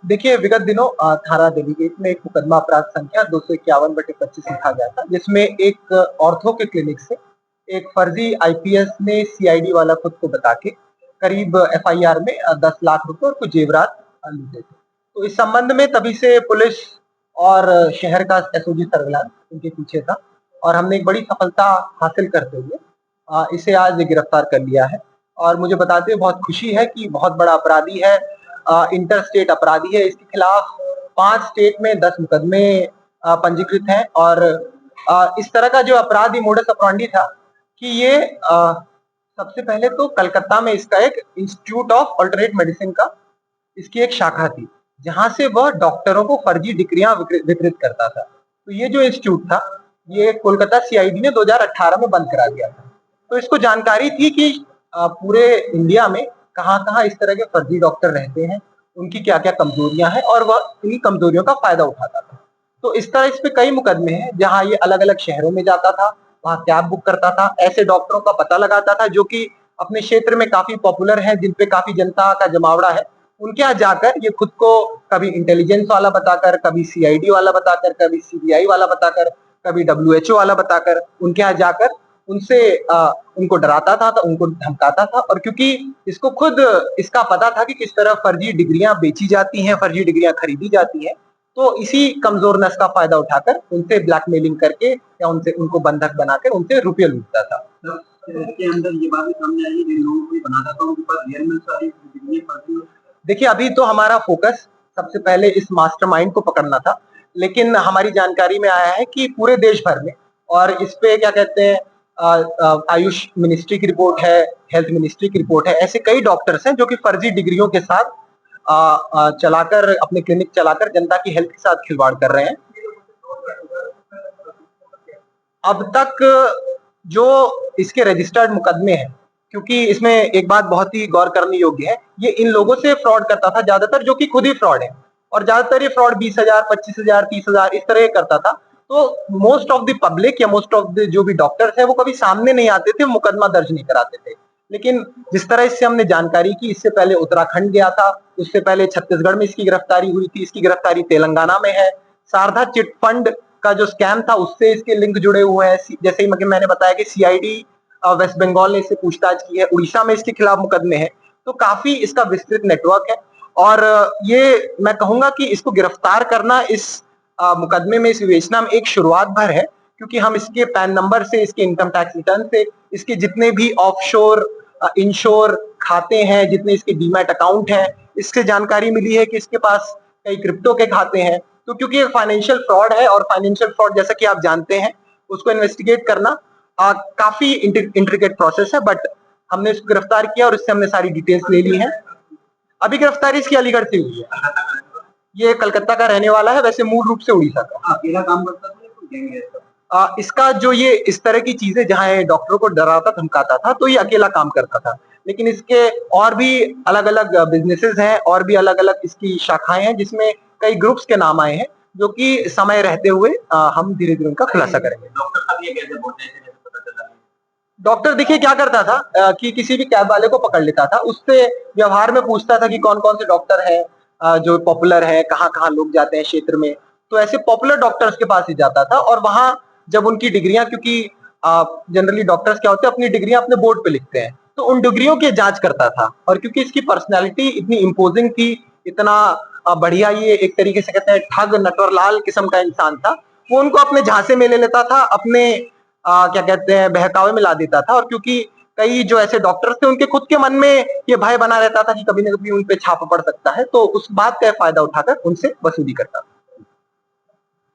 देखिए विगत दिनों थाना डेलीगेट में एक मुकदमा अपराध संख्या 251/25 लिखा गया था, जिसमें एक ऑर्थो के क्लिनिक से एक फर्जी आईपीएस ने सीआईडी वाला खुद को बता के करीब एफआईआर में 10 लाख रुपए और कुछ जेवरात लूटे थे। तो इस संबंध में तभी से पुलिस और शहर का एसओजी सर्विलांस उनके पीछे था और हमने एक बड़ी सफलता हासिल करते हुए इसे आज गिरफ्तार कर लिया है। और मुझे बताते हुए बहुत खुशी है कि बहुत बड़ा अपराधी है, इंटर स्टेट अपराधी है। इसके खिलाफ 5 स्टेट में 10 मुकदमे पंजीकृत हैं और इस तरह का जो अपराधी मोडस ऑपरेंडी था कि ये सबसे पहले तो कलकत्ता में इसका एक इंस्टीट्यूट ऑफ अल्टरनेट मेडिसिन का इसकी एक शाखा थी, जहां से वह डॉक्टरों को फर्जी डिग्रियां वितरित करता था। तो ये जो इंस्टीट्यूट था, ये कोलकाता सीआईडी ने 2018 में बंद करा दिया था। तो इसको जानकारी थी कि पूरे इंडिया में कहाँ-कहाँ इस तरह के फर्जी डॉक्टर रहते हैं, उनकी क्या-क्या कमजोरियां हैं और वह इन्हीं कमजोरियों का फायदा उठाता था। तो इस तरह इस पे कई मुकदमे हैं, जहां ये अलग-अलग शहरों में जाता था, वहां कैब बुक करता था, ऐसे डॉक्टरों का पता लगाता था जो कि अपने क्षेत्र में काफी पॉपुलर है, जिन पे काफी जनता का जमावड़ा है। उनके यहाँ जाकर ये खुद को कभी इंटेलिजेंस वाला बताकर, कभी सीआईडी वाला बताकर, कभी सीबीआई वाला बताकर, कभी डब्ल्यूएचओ वाला बताकर उनके यहाँ जाकर उनसे उनको डराता था, तो उनको धमकाता था। और क्योंकि इसको खुद इसका पता था कि किस तरह फर्जी डिग्रियां बेची जाती हैं, फर्जी डिग्रियां खरीदी जाती हैं, तो इसी कमजोर नस का फायदा उठाकर उनसे ब्लैकमेलिंग करके या उनसे उनको बंधक बनाकर उनसे रुपये लूटता था। इसके अंदर ये बात भी सामने आई है जिन लोगों को बनाता था उनके पास रियल में सारी डिग्रियां फर्जी। देखिए अभी तो हमारा फोकस सबसे पहले इस मास्टरमाइंड को पकड़ना था, लेकिन हमारी जानकारी में आया है कि पूरे देश भर में और इस पे क्या कहते हैं आयुष मिनिस्ट्री की रिपोर्ट है, हेल्थ मिनिस्ट्री की रिपोर्ट है, ऐसे कई डॉक्टर्स हैं जो कि फर्जी डिग्रियों के साथ चलाकर अपने क्लिनिक चलाकर जनता की हेल्थ के साथ खिलवाड़ कर रहे हैं। अब तक जो इसके रजिस्टर्ड मुकदमे हैं, क्योंकि इसमें एक बात बहुत ही गौर करने योग्य है, ये इन लोगों से फ्रॉड करता था ज्यादातर जो कि खुद ही फ्रॉड है, और ज्यादातर ये फ्रॉड 20,000, 25,000, 30,000 इस तरह करता था। तो मोस्ट ऑफ द पब्लिक या मोस्ट ऑफ द जो भी डॉक्टर्स है वो कभी सामने नहीं आते थे, मुकदमा दर्ज नहीं कराते थे। लेकिन जिस तरह इससे हमने जानकारी की, इससे पहले उत्तराखंड गया था, उससे पहले छत्तीसगढ़ में इसकी गिरफ्तारी हुई थी, इसकी गिरफ्तारी तेलंगाना में है। शारदा चिट फंड का जो स्कैम था उससे इसके लिंक जुड़े हुए हैं। जैसे ही मैंने बताया कि सीआईडी वेस्ट बंगाल ने इससे पूछताछ की है, उड़ीसा में इसके खिलाफ मुकदमे हैं। तो काफी इसका विस्तृत नेटवर्क है और ये मैं कहूंगा कि इसको गिरफ्तार करना इस मुकदमे में, इस विवेचना में एक शुरुआत भर है, क्योंकि हम इसके पैन नंबर से, इसके इनकम टैक्स रिटर्न से, इसके जितने भी ऑफशोर इंश्योर खाते हैं, जितने इसके डीमैट अकाउंट हैं, इससे जानकारी मिली है कि इसके पास कई क्रिप्टो के खाते हैं। तो क्योंकि ये फाइनेंशियल फ्रॉड है और फाइनेंशियल फ्रॉड जैसा कि आप जानते हैं उसको इन्वेस्टिगेट करना काफी इंट्रिकेट प्रोसेस है, बट हमने इसको गिरफ्तार किया और इससे हमने सारी डिटेल्स ले ली हैं। अभी गिरफ्तारी इसकी अलीगढ़ से हुई है, ये कलकत्ता का रहने वाला है, वैसे मूल रूप से उड़ीसा का। अकेला काम करता था इसका जो ये इस तरह की चीजें जहां डॉक्टरों को डराता धमकाता था, तो ये अकेला काम करता था। लेकिन इसके और भी अलग अलग बिजनेसेस हैं और भी अलग अलग इसकी शाखाएं हैं, जिसमें कई ग्रुप्स के नाम आए हैं, जो कि समय रहते हुए हम धीरे धीरे उनका खुलासा करेंगे। डॉक्टर देखिए क्या करता था कि किसी भी कैब वाले को पकड़ लेता था, उससे व्यवहार में पूछता था कि कौन कौन से डॉक्टर हैं जो पॉपुलर है, कहाँ कहाँ लोग जाते हैं क्षेत्र में। तो ऐसे पॉपुलर डॉक्टर्स के पास ही जाता था और वहां जब उनकी डिग्रियां, क्योंकि जनरली डॉक्टर्स क्या होते हैं अपनी डिग्रियां अपने बोर्ड पे लिखते हैं, तो उन डिग्रियों की जांच करता था। और क्योंकि इसकी पर्सनैलिटी इतनी इम्पोजिंग थी, इतना बढ़िया, ये एक तरीके से कहते हैं ठग नटवरलाल किस्म का इंसान था, वो उनको अपने झांसे में ले लेता था, अपने क्या कहते हैं बहकावे में ला देता था। और क्योंकि कई जो ऐसे डॉक्टर्स थे उनके खुद के मन में ये भय बना रहता था कि कभी न कभी उन पे छापा पड़ सकता है, तो उस बात का फायदा उठाकर उनसे वसूली करता था।